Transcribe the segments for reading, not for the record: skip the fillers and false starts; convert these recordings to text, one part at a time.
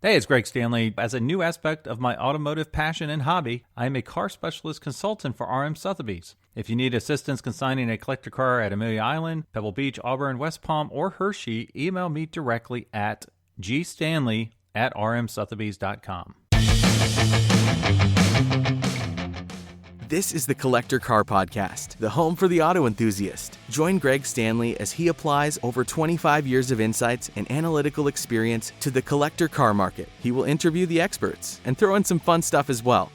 Hey, it's Greg Stanley. As a new aspect of my automotive passion and hobby, I am a car specialist consultant for RM Sotheby's. If you need assistance consigning a collector car at Amelia Island, Pebble Beach, Auburn, West Palm, or Hershey, email me directly at gstanley@rmsotheby's.com. This is the Collector Car Podcast, the home for the auto enthusiast. Join Greg Stanley as he applies over 25 years of insights and analytical experience to the collector car market. He will interview the experts and throw in some fun stuff as well.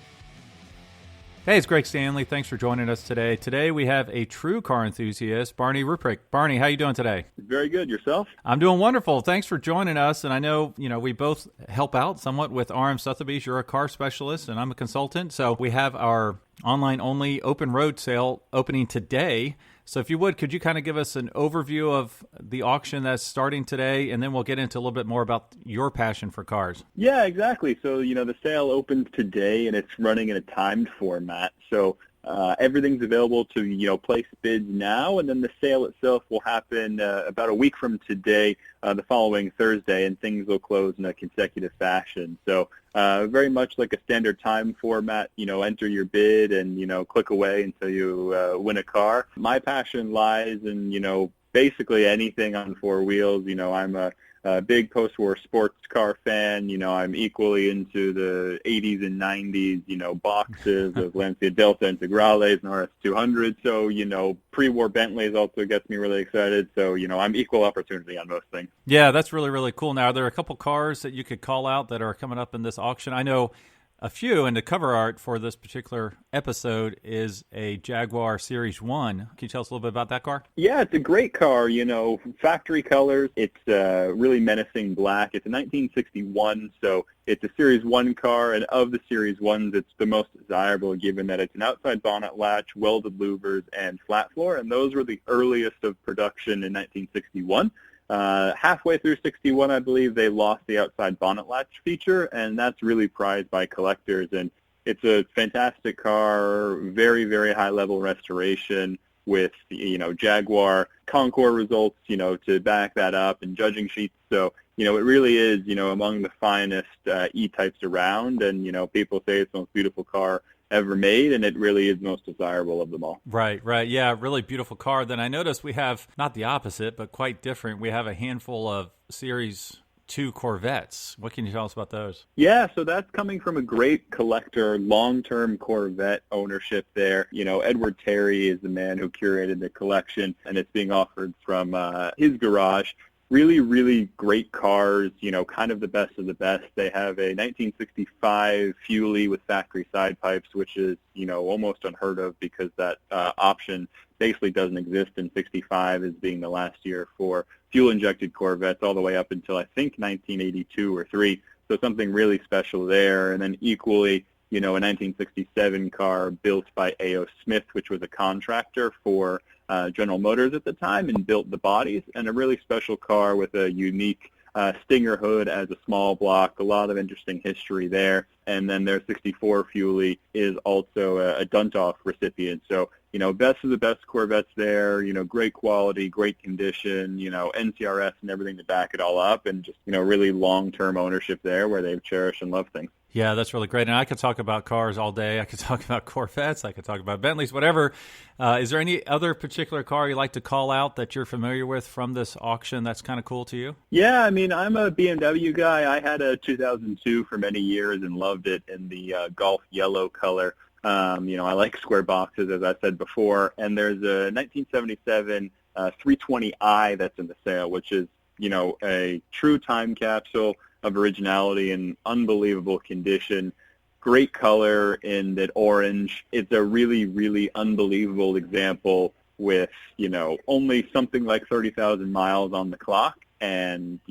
Hey, it's Greg Stanley. Thanks for joining us today. Today we have a true car enthusiast, Barney Ruprecht. Barney, how you doing today? Very good. Yourself? I'm doing wonderful. Thanks for joining us. And I know, we both help out somewhat with RM Sotheby's. You're a car specialist and I'm a consultant. So we have our online-only open road sale opening today. So if you would, could you kind of give us an overview of the auction that's starting today, and then we'll get into a little bit more about your passion for cars. Yeah, exactly. So, the sale opens today, and it's running in a timed format. So everything's available to, place bids now, and then the sale itself will happen about a week from today, the following Thursday, and things will close in a consecutive fashion. So very much like a standard time format, enter your bid and, click away until you win a car. My passion lies in, basically anything on four wheels. I'm a big post-war sports car fan. I'm equally into the 80s and 90s, boxes of Lancia Delta Integrales and RS200. So, pre-war Bentleys also gets me really excited. So, I'm equal opportunity on most things. Yeah, that's really, really cool. Now, are there a couple cars that you could call out that are coming up in this auction? I know a few, and the cover art for this particular episode is a Jaguar Series 1. Can you tell us a little bit about that car? Yeah, it's a great car, factory colors. It's really menacing black. It's a 1961, so it's a Series 1 car, and of the Series 1s, it's the most desirable given that it's an outside bonnet latch, welded louvers, and flat floor, and those were the earliest of production in 1961. Halfway through 61, I believe, they lost the outside bonnet latch feature, and that's really prized by collectors. And it's a fantastic car, very, very high-level restoration with, Jaguar Concours results, to back that up, and judging sheets. So, it really is, among the finest E-types around, and, people say it's the most beautiful car ever made, and it really is most desirable of them all. Right. Yeah, really beautiful car. Then I noticed we have, not the opposite, but quite different. We have a handful of Series 2 Corvettes. What can you tell us about those? Yeah, so that's coming from a great collector, long-term Corvette ownership there. Edward Terry is the man who curated the collection, and it's being offered from his garage. Really, really great cars, kind of the best of the best. They have a 1965 Fuelie with factory side pipes, which is, almost unheard of because that option basically doesn't exist in 65 as being the last year for fuel-injected Corvettes all the way up until, I think, 1982 or 3. So something really special there. And then equally, a 1967 car built by A.O. Smith, which was a contractor for General Motors at the time, and built the bodies, and a really special car with a unique Stinger hood as a small block, a lot of interesting history there. And then their 64 Fuelie is also a Duntoff recipient. So, best of the best Corvettes there, great quality, great condition, NCRS and everything to back it all up, and just, really long-term ownership there where they've cherished and loved things. Yeah, that's really great. And I could talk about cars all day. I could talk about Corvettes. I could talk about Bentleys, whatever. Is there any other particular car you like to call out that you're familiar with from this auction that's kind of cool to you? Yeah, I'm a BMW guy. I had a 2002 for many years and loved it in the Golf yellow color. I like square boxes, as I said before. And there's a 1977 320i that's in the sale, which is, a true time capsule of originality and unbelievable condition. Great color in that orange. It's a really, really unbelievable example with, only something like 30,000 miles on the clock. And,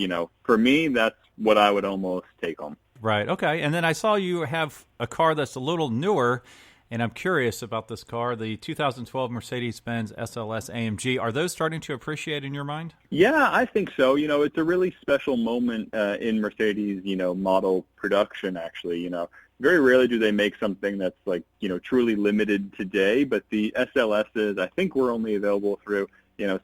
for me, that's what I would almost take home. Right. Okay. And then I saw you have a car that's a little newer, and I'm curious about this car, the 2012 Mercedes-Benz SLS AMG. Are those starting to appreciate in your mind? Yeah, I think so. It's a really special moment in Mercedes, model production, actually. Very rarely do they make something that's truly limited today, but the SLSs, I think, were only available through,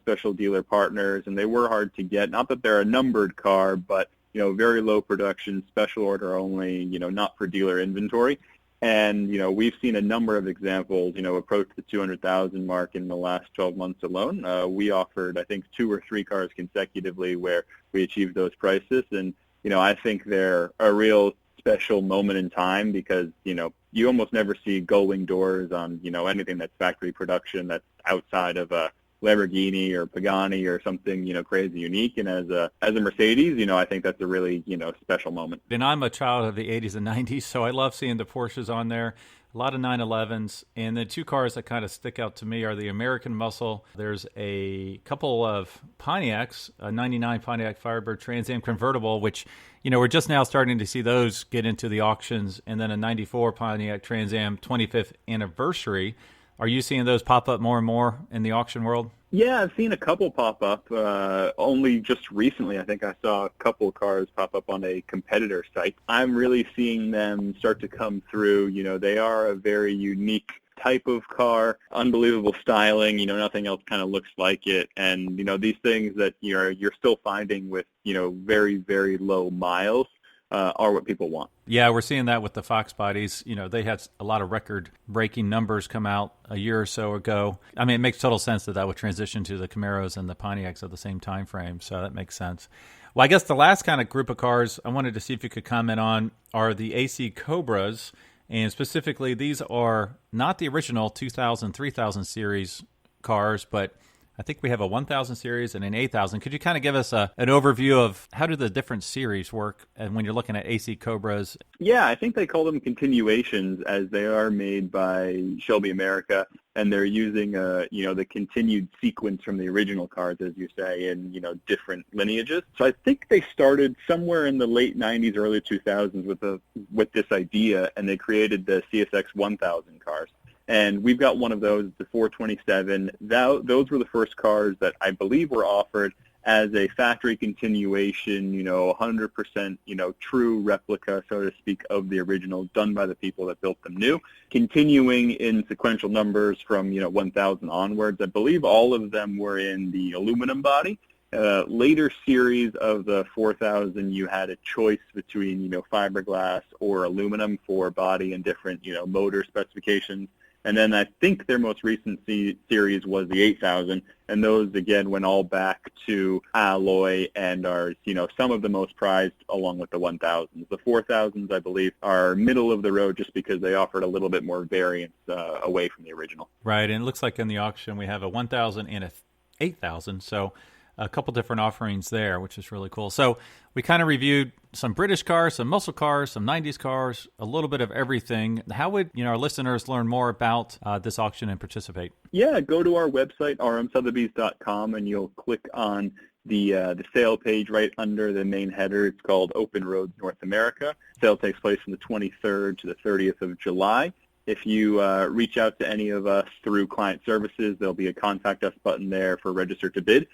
special dealer partners, and they were hard to get. Not that they're a numbered car, but very low production, special order only, not for dealer inventory. And, we've seen a number of examples, approach the 200,000 mark in the last 12 months alone. We offered, I think, 2 or 3 cars consecutively where we achieved those prices. And, I think they're a real special moment in time because, you almost never see gull-wing doors on, anything that's factory production that's outside of a Lamborghini or Pagani or something, crazy unique. And as a Mercedes, I think that's a really, special moment. And I'm a child of the 80s and 90s, so I love seeing the Porsches on there. A lot of 911s. And the 2 cars that kind of stick out to me are the American Muscle. There's a couple of Pontiacs, a 99 Pontiac Firebird Trans Am convertible, which, we're just now starting to see those get into the auctions. And then a 94 Pontiac Trans Am 25th anniversary. Are you seeing those pop up more and more in the auction world? Yeah, I've seen a couple pop up. Only just recently, I think I saw a couple of cars pop up on a competitor site. I'm really seeing them start to come through. They are a very unique type of car, unbelievable styling. Nothing else kind of looks like it. And, these things that you're still finding with, very, very low miles. Are what people want. Yeah, we're seeing that with the Fox bodies. They had a lot of record-breaking numbers come out a year or so ago. I mean, it makes total sense that would transition to the Camaros and the Pontiacs at the same time frame, so that makes sense. Well, I guess the last kind of group of cars I wanted to see if you could comment on are the AC Cobras, and specifically these are not the original 2000, 3000 series cars, but I think we have a 1000 series and an 8000. Could you kind of give us an overview of how do the different series work and when you're looking at AC Cobras? Yeah, I think they call them continuations as they are made by Shelby America, and they're using, the continued sequence from the original cars, as you say, in, different lineages. So I think they started somewhere in the late 90s, early 2000s with this idea, and they created the CSX 1000 cars. And we've got one of those, the 427. Those were the first cars that I believe were offered as a factory continuation, 100%, true replica, so to speak, of the original, done by the people that built them new, continuing in sequential numbers from, 1000 onwards. I believe all of them were in the aluminum body. Later series of the 4000, you had a choice between, fiberglass or aluminum for body and different, motor specifications. And then I think their most recent series was the 8000, and those, again, went all back to alloy and are, some of the most prized along with the 1000s. The 4000s, I believe, are middle of the road just because they offered a little bit more variance away from the original. Right, and it looks like in the auction we have a 1000 and a 8000, so a couple different offerings there, which is really cool. So we kind of reviewed some British cars, some muscle cars, some 90s cars, a little bit of everything. How would our listeners learn more about this auction and participate? Yeah, go to our website, rmsotheby's.com, and you'll click on the sale page right under the main header. It's called Open Roads North America. Sale takes place from the 23rd to the 30th of July. If you reach out to any of us through client services, there'll be a contact us button there for register to bid.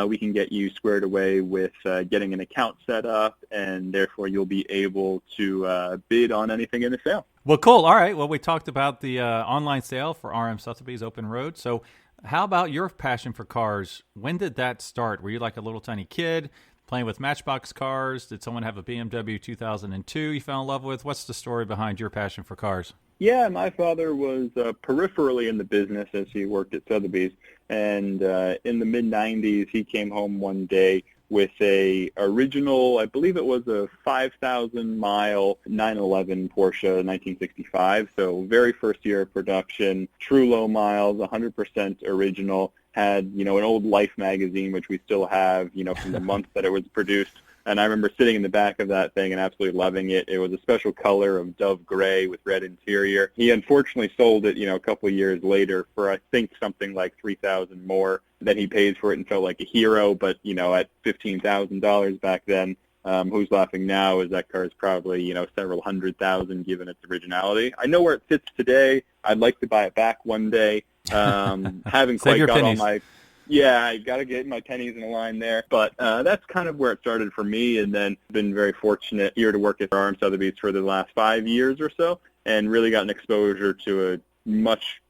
We can get you squared away with getting an account set up, and therefore you'll be able to bid on anything in the sale. Well, cool. All right. Well, we talked about the online sale for RM Sotheby's Open Road. So how about your passion for cars? When did that start? Were you like a little tiny kid playing with Matchbox cars? Did someone have a BMW 2002 you fell in love with? What's the story behind your passion for cars? Yeah, my father was peripherally in the business as he worked at Sotheby's, and in the mid-'90s he came home one day with a original, I believe it was a 5,000-mile 911 Porsche 1965, so very first year of production, true low miles, 100% original, had, an old Life magazine, which we still have, from the month that it was produced. And I remember sitting in the back of that thing and absolutely loving it. It was a special color of dove gray with red interior. He unfortunately sold it, a couple of years later for, I think, something like $3,000 more than he paid for it and felt like a hero. But, at $15,000 back then, who's laughing now is that car is probably, several $100,000 given its originality. I know where it sits today. I'd like to buy it back one day. Haven't quite got all my... Yeah, I got to get my pennies in a line there. But that's kind of where it started for me, and then been very fortunate here to work at RM Sotheby's for the last 5 years or so, and really gotten exposure to a much,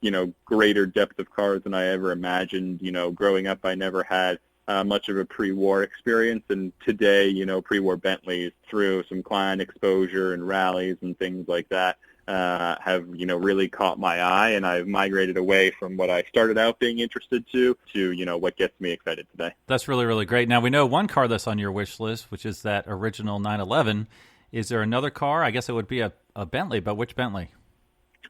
greater depth of cars than I ever imagined. Growing up, I never had much of a pre-war experience. And today, pre-war Bentleys, through some client exposure and rallies and things like that, have, really caught my eye, and I've migrated away from what I started out being interested to, what gets me excited today. That's really, really great. Now, we know one car that's on your wish list, which is that original 911. Is there another car? I guess it would be a Bentley, but which Bentley?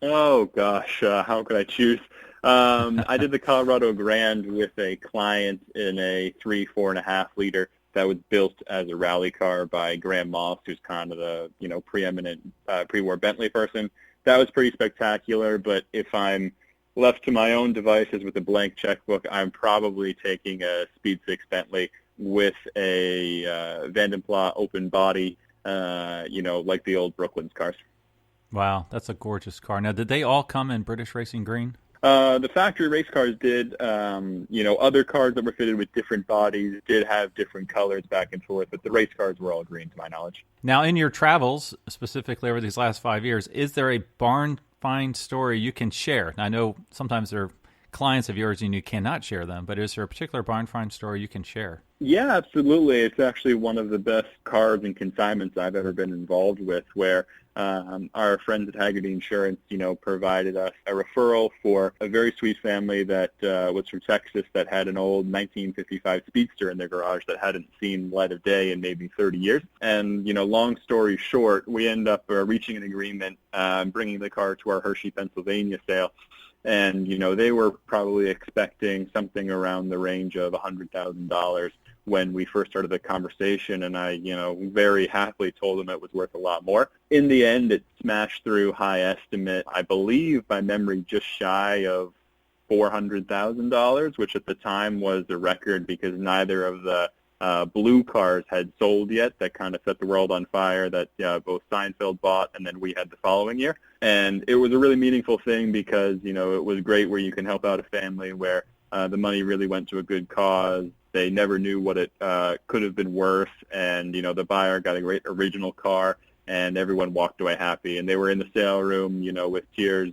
Oh, gosh, how could I choose? I did the Colorado Grand with a client in a 4.5 liter that was built as a rally car by Graham Moss, who's kind of the, preeminent pre-war Bentley person. That was pretty spectacular, but if I'm left to my own devices with a blank checkbook, I'm probably taking a Speed 6 Bentley with a Vandenpla open body, like the old Brooklyn's cars. Wow, that's a gorgeous car. Now, did they all come in British Racing Green? The factory race cars did. Other cars that were fitted with different bodies did have different colors back and forth, but the race cars were all green, to my knowledge. Now, in your travels, specifically over these last 5 years, is there a Barnfind story you can share? Now, I know sometimes they're clients of yours and you cannot share them, but is there a particular Barnfind story you can share? Yeah, absolutely. It's actually one of the best cars and consignments I've ever been involved with, where our friends at Hagerty Insurance, provided us a referral for a very sweet family that was from Texas that had an old 1955 Speedster in their garage that hadn't seen light of day in maybe 30 years. And, long story short, we end up reaching an agreement, bringing the car to our Hershey, Pennsylvania sale. And, they were probably expecting something around the range of $100,000 when we first started the conversation, and I, very happily told them it was worth a lot more. In the end, it smashed through high estimate, I believe, by memory, just shy of $400,000, which at the time was a record because neither of the blue cars had sold yet. That kind of set the world on fire that both Seinfeld bought and then we had the following year. And it was a really meaningful thing because, it was great where you can help out a family where the money really went to a good cause. They never knew what it could have been worth, and, the buyer got a great original car, and everyone walked away happy. And they were in the sale room, with tears,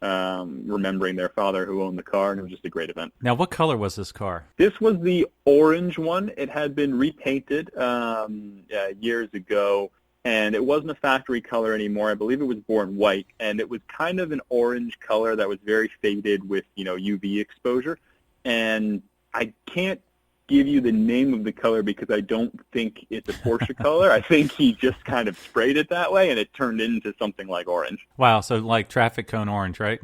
remembering their father who owned the car, and it was just a great event. Now, what color was this car? This was the orange one. It had been repainted years ago, and it wasn't a factory color anymore. I believe it was born white, and it was kind of an orange color that was very faded with, UV exposure. And I can't give you the name of the color because I don't think it's a Porsche color. I think he just kind of sprayed it that way, and it turned into something like orange. Wow, so like traffic cone orange, right?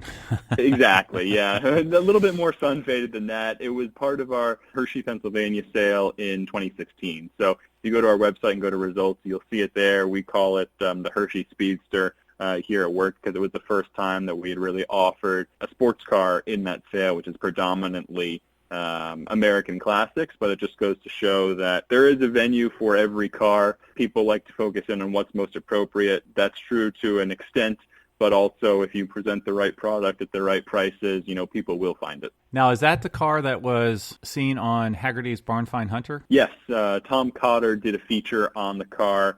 Exactly, yeah. A little bit more sun-faded than that. It was part of our Hershey, Pennsylvania sale in 2016. So if you go to our website and go to results, you'll see it there. We call it the Hershey Speedster here at work because it was the first time that we had really offered a sports car in that sale, which is predominantly American classics, but it just goes to show that there is a venue for every car. People like to focus in on what's most appropriate. That's true to an extent, but also if you present the right product at the right prices, people will find it. Now, is that the car that was seen on Hagerty's Barnfind Hunter? Yes, Tom Cotter did a feature on the car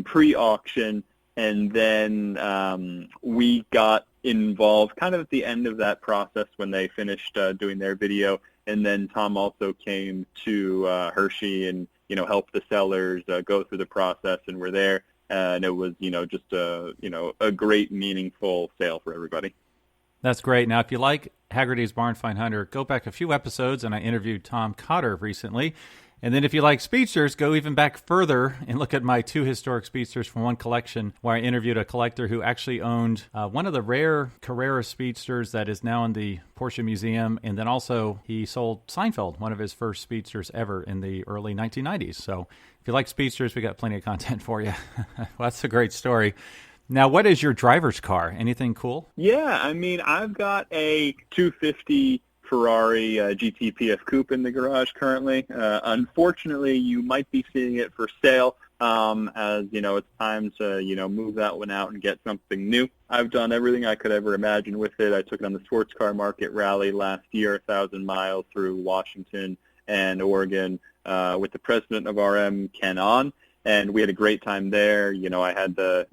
pre-auction, and then we got involved kind of at the end of that process when they finished doing their video. And then Tom also came to Hershey and, helped the sellers go through the process, and we're there. And it was, just a great, meaningful sale for everybody. That's great. Now, if you like Hagerty's Barnfind Hunter, go back a few episodes, and I interviewed Tom Cotter recently. And then if you like speedsters, go even back further and look at my 2 historic speedsters from one collection, where I interviewed a collector who actually owned one of the rare Carrera speedsters that is now in the Porsche Museum. And then also he sold Seinfeld, one of his first speedsters ever in the early 1990s. So if you like speedsters, we got plenty of content for you. Well, that's a great story. Now, what is your driver's car? Anything cool? Yeah, I've got a 250 Ferrari GT PF Coupe in the garage currently. Unfortunately, you might be seeing it for sale as, it's time to, move that one out and get something new. I've done everything I could ever imagine with it. I took it on the sports car market rally last year, 1,000 miles through Washington and Oregon with the president of RM, Ken On, and we had a great time there. I had the,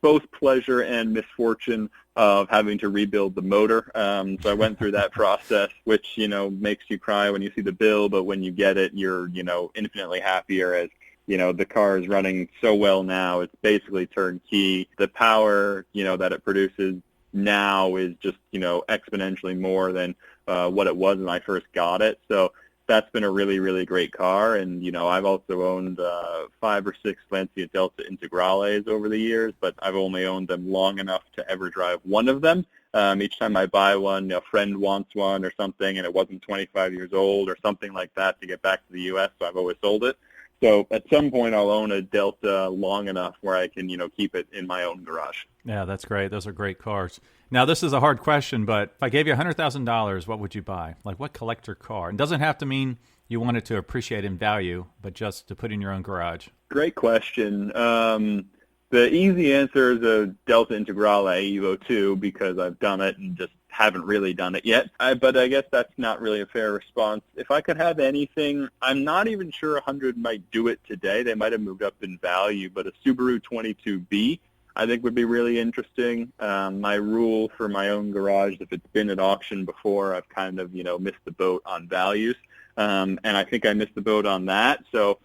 both pleasure and misfortune of having to rebuild the motor. So I went through that process, which, makes you cry when you see the bill, but when you get it, you're, infinitely happier as, the car is running so well now. It's basically turnkey. The power, that it produces now is just, exponentially more than what it was when I first got it. So that's been a really, really great car. And, I've also owned 5 or 6 Lancia Delta Integrales over the years, but I've only owned them long enough to ever drive one of them. Each time I buy one, a friend wants one or something, and it wasn't 25 years old or something like that to get back to the U.S., so I've always sold it. So at some point I'll own a Delta long enough where I can, keep it in my own garage. Yeah, that's great. Those are great cars. Now, this is a hard question, but if I gave you $100,000, what would you buy? Like, what collector car? It doesn't have to mean you want it to appreciate in value, but just to put in your own garage. Great question. The easy answer is a Delta Integrale Evo 2 because I've done it and just haven't really done it yet. But I guess that's not really a fair response. If I could have anything, I'm not even sure 100 might do it today. They might have moved up in value, but a Subaru 22B I think would be really interesting. My rule for my own garage, if it's been at auction before, I've kind of, missed the boat on values. And I think I missed the boat on that. So,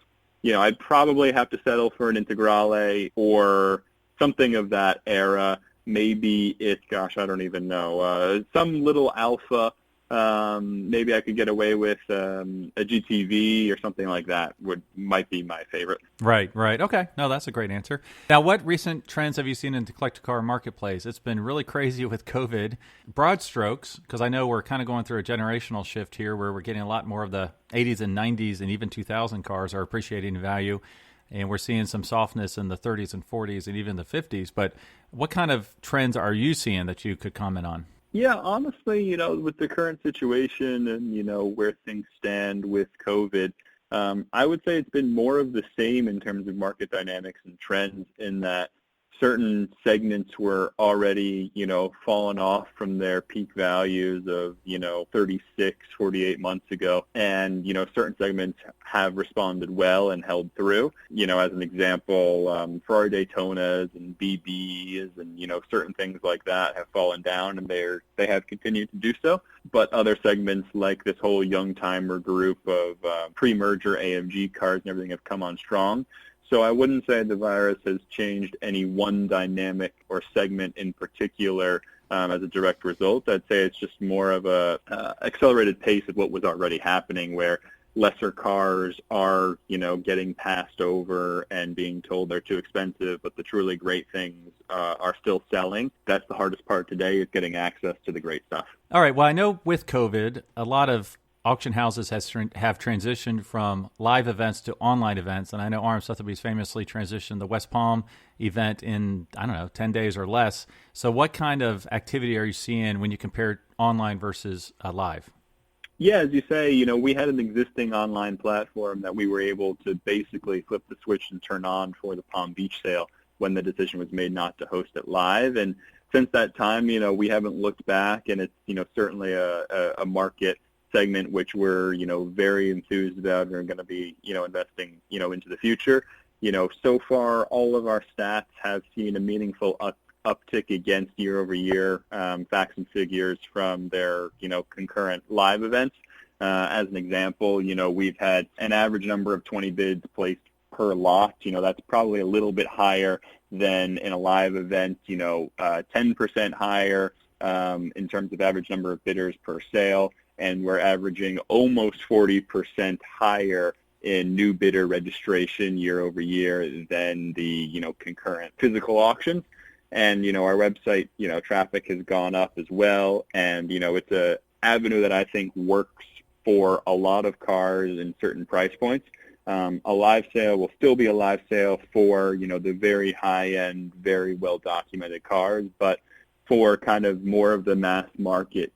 I'd probably have to settle for an Integrale or something of that era. Maybe it's, I don't even know, some little Alpha. Maybe I could get away with a GTV or something like that might be my favorite. Right. Okay. No, that's a great answer. Now, what recent trends have you seen in the collector car marketplace? It's been really crazy with COVID. Broad strokes, because I know we're kind of going through a generational shift here where we're getting a lot more of the 80s and 90s and even 2000 cars are appreciating in value. And we're seeing some softness in the 30s and 40s and even the 50s. But what kind of trends are you seeing that you could comment on? Yeah, honestly, with the current situation and, where things stand with COVID, I would say it's been more of the same in terms of market dynamics and trends in that certain segments were already, fallen off from their peak values of, 36, 48 months ago. And, certain segments have responded well and held through. As an example, Ferrari Daytonas and BBs and, certain things like that have fallen down and they have continued to do so. But other segments like this whole young timer group of pre-merger AMG cars and everything have come on strong. So I wouldn't say the virus has changed any one dynamic or segment in particular as a direct result. I'd say it's just more of a accelerated pace of what was already happening where lesser cars are, getting passed over and being told they're too expensive, but the truly great things are still selling. That's the hardest part today is getting access to the great stuff. All right. Well, I know with COVID, a lot of auction houses have transitioned from live events to online events. And I know RM Sotheby's famously transitioned the West Palm event in, 10 days or less. So what kind of activity are you seeing when you compare online versus live? Yeah, as you say, we had an existing online platform that we were able to basically flip the switch and turn on for the Palm Beach sale when the decision was made not to host it live. And since that time, we haven't looked back, and it's, certainly a market segment which we're very enthused about and are going to be investing into the future. So far all of our stats have seen a meaningful uptick against year over year facts and figures from their concurrent live events. As an example, we've had an average number of 20 bids placed per lot. That's probably a little bit higher than in a live event. 10% higher in terms of average number of bidders per sale. And we're averaging almost 40% higher in new bidder registration year over year than the, concurrent physical auctions. And, our website, traffic has gone up as well. And, it's a avenue that I think works for a lot of cars in certain price points. A live sale will still be a live sale for, the very high-end, very well-documented cars. But for kind of more of the mass market,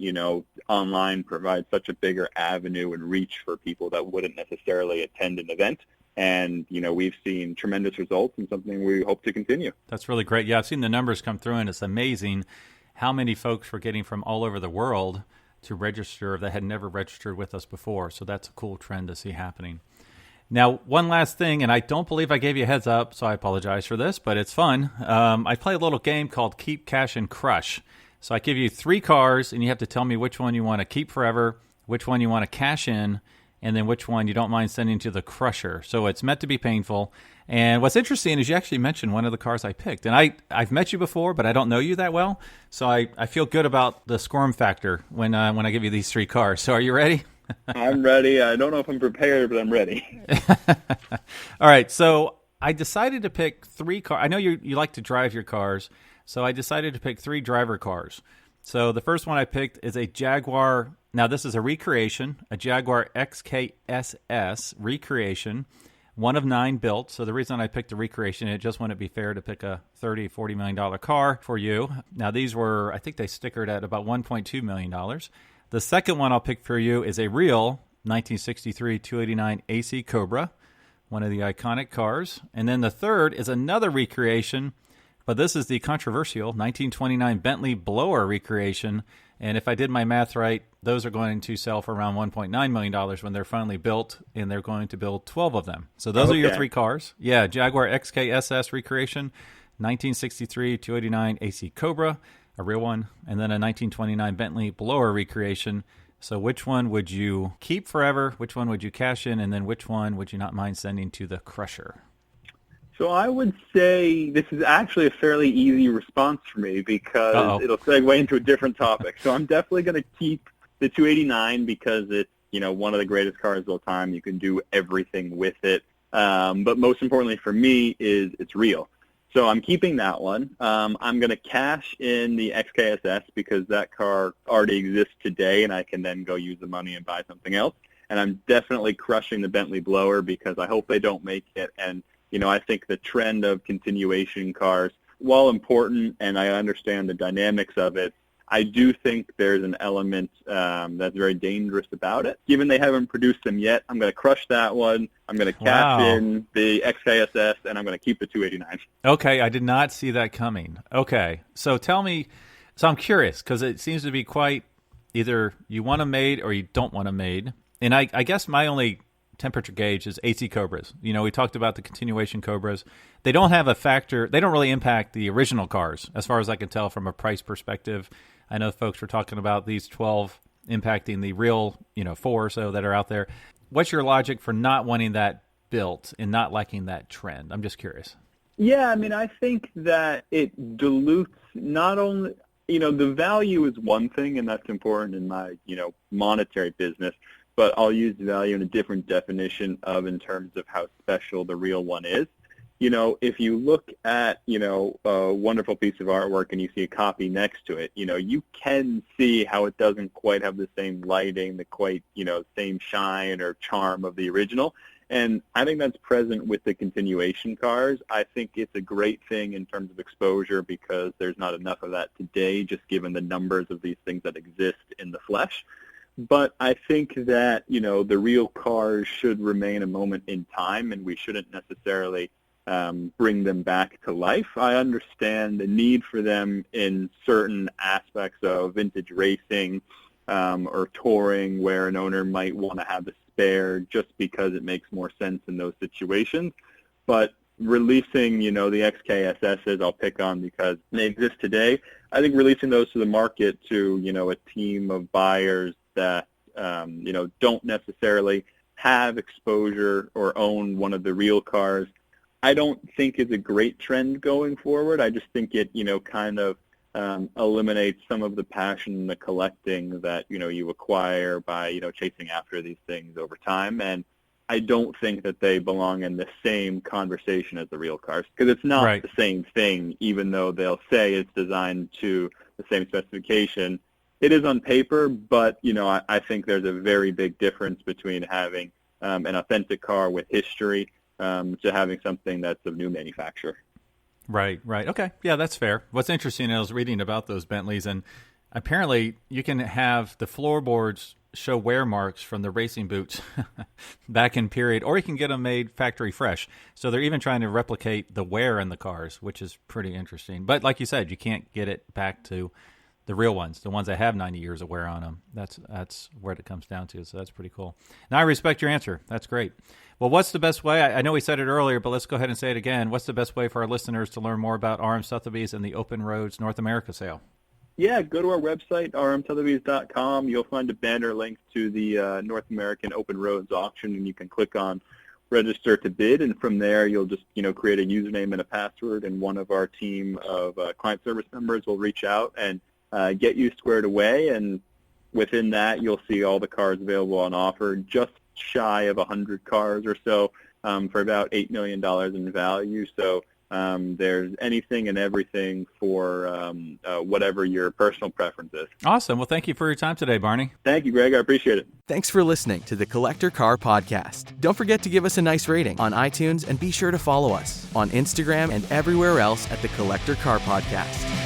online provides such a bigger avenue and reach for people that wouldn't necessarily attend an event. And, we've seen tremendous results and something we hope to continue. That's really great. Yeah, I've seen the numbers come through, and it's amazing how many folks we're getting from all over the world to register that had never registered with us before. So that's a cool trend to see happening. Now, one last thing, and I don't believe I gave you a heads up, so I apologize for this, but it's fun. I play a little game called Keep, Cash, and Crush. So I give you 3 cars, and you have to tell me which one you want to keep forever, which one you want to cash in, and then which one you don't mind sending to the crusher. So it's meant to be painful. And what's interesting is you actually mentioned one of the cars I picked. And I've met you before, but I don't know you that well. So I feel good about the squirm factor when I give you these 3 cars. So are you ready? I'm ready. I don't know if I'm prepared, but I'm ready. All right. So I decided to pick 3 cars. I know you like to drive your cars. So I decided to pick 3 driver cars. So the first one I picked is a Jaguar. Now, this is a recreation, a Jaguar XKSS recreation, one of 9 built. So the reason I picked a recreation, it just wouldn't be fair to pick a $30-40 million car for you. Now, these were, I think they stickered at about $1.2 million. The second one I'll pick for you is a real 1963 289 AC Cobra, one of the iconic cars. And then the third is another recreation, but this is the controversial 1929 Bentley blower recreation. And if I did my math right, those are going to sell for around $1.9 million when they're finally built, and they're going to build 12 of them. So those are your 3 cars. Yeah, Jaguar XKSS recreation, 1963 289 AC Cobra, a real one, and then a 1929 Bentley blower recreation. So which one would you keep forever? Which one would you cash in? And then which one would you not mind sending to the crusher? So I would say this is actually a fairly easy response for me because it'll segue into a different topic. So I'm definitely going to keep the 289 because it's, one of the greatest cars of all time. You can do everything with it. But most importantly for me is it's real. So I'm keeping that one. I'm going to cash in the XKSS because that car already exists today, and I can then go use the money and buy something else. And I'm definitely crushing the Bentley blower because I hope they don't make it. And I think the trend of continuation cars, while important, and I understand the dynamics of it, I do think there's an element that's very dangerous about it. Given they haven't produced them yet, I'm going to crush that one. I'm going to cash in the XKSS, and I'm going to keep the 289. Okay, I did not see that coming. Okay, so tell me, so I'm curious, because it seems to be quite either you want them made or you don't want them made. And I guess my only temperature gauge is AC Cobras. We talked about the continuation Cobras. They don't have a factor. They don't really impact the original cars, as far as I can tell from a price perspective. I know folks were talking about these 12 impacting the real, 4 or so that are out there. What's your logic for not wanting that built and not liking that trend? I'm just curious. Yeah, I think that it dilutes not only, the value is one thing, and that's important in my, monetary business, but I'll use value in a different definition in terms of how special the real one is. If you look at, a wonderful piece of artwork and you see a copy next to it, you can see how it doesn't quite have the same lighting, the quite, same shine or charm of the original. And I think that's present with the continuation cars. I think it's a great thing in terms of exposure because there's not enough of that today, just given the numbers of these things that exist in the flesh. But I think that, the real cars should remain a moment in time, and we shouldn't necessarily bring them back to life. I understand the need for them in certain aspects of vintage racing or touring where an owner might want to have a spare just because it makes more sense in those situations. But releasing, the XKSSs I'll pick on because they exist today. I think releasing those to the market to, a team of buyers that, don't necessarily have exposure or own one of the real cars, I don't think is a great trend going forward. I just think it, kind of eliminates some of the passion and the collecting that, you acquire by, chasing after these things over time. And I don't think that they belong in the same conversation as the real cars because it's not the same thing, even though they'll say it's designed to the same specification. It is on paper, but, I think there's a very big difference between having an authentic car with history to having something that's of new manufacture. Right. Okay. Yeah, that's fair. What's interesting, I was reading about those Bentleys, and apparently you can have the floorboards show wear marks from the racing boots back in period, or you can get them made factory fresh. So they're even trying to replicate the wear in the cars, which is pretty interesting. But like you said, you can't get it back to the real ones, the ones that have 90 years of wear on them. That's where it comes down to. So that's pretty cool. Now, I respect your answer. That's great. Well, what's the best way? I know we said it earlier, but let's go ahead and say it again. What's the best way for our listeners to learn more about RM Sotheby's and the Open Roads North America sale? Yeah, go to our website, rmsotheby's.com. You'll find a banner link to the North American Open Roads auction, and you can click on register to bid, and from there you'll just create a username and a password, and one of our team of client service members will reach out and get you squared away, and within that you'll see all the cars available on offer, just shy of 100 cars or so, for about $8 million in value. So there's anything and everything for whatever your personal preference is. Awesome. Well, thank you for your time today, Barney. Thank you, Greg. I appreciate it. Thanks for listening to the Collector Car Podcast. Don't forget to give us a nice rating on iTunes and be sure to follow us on Instagram and everywhere else at the Collector Car Podcast.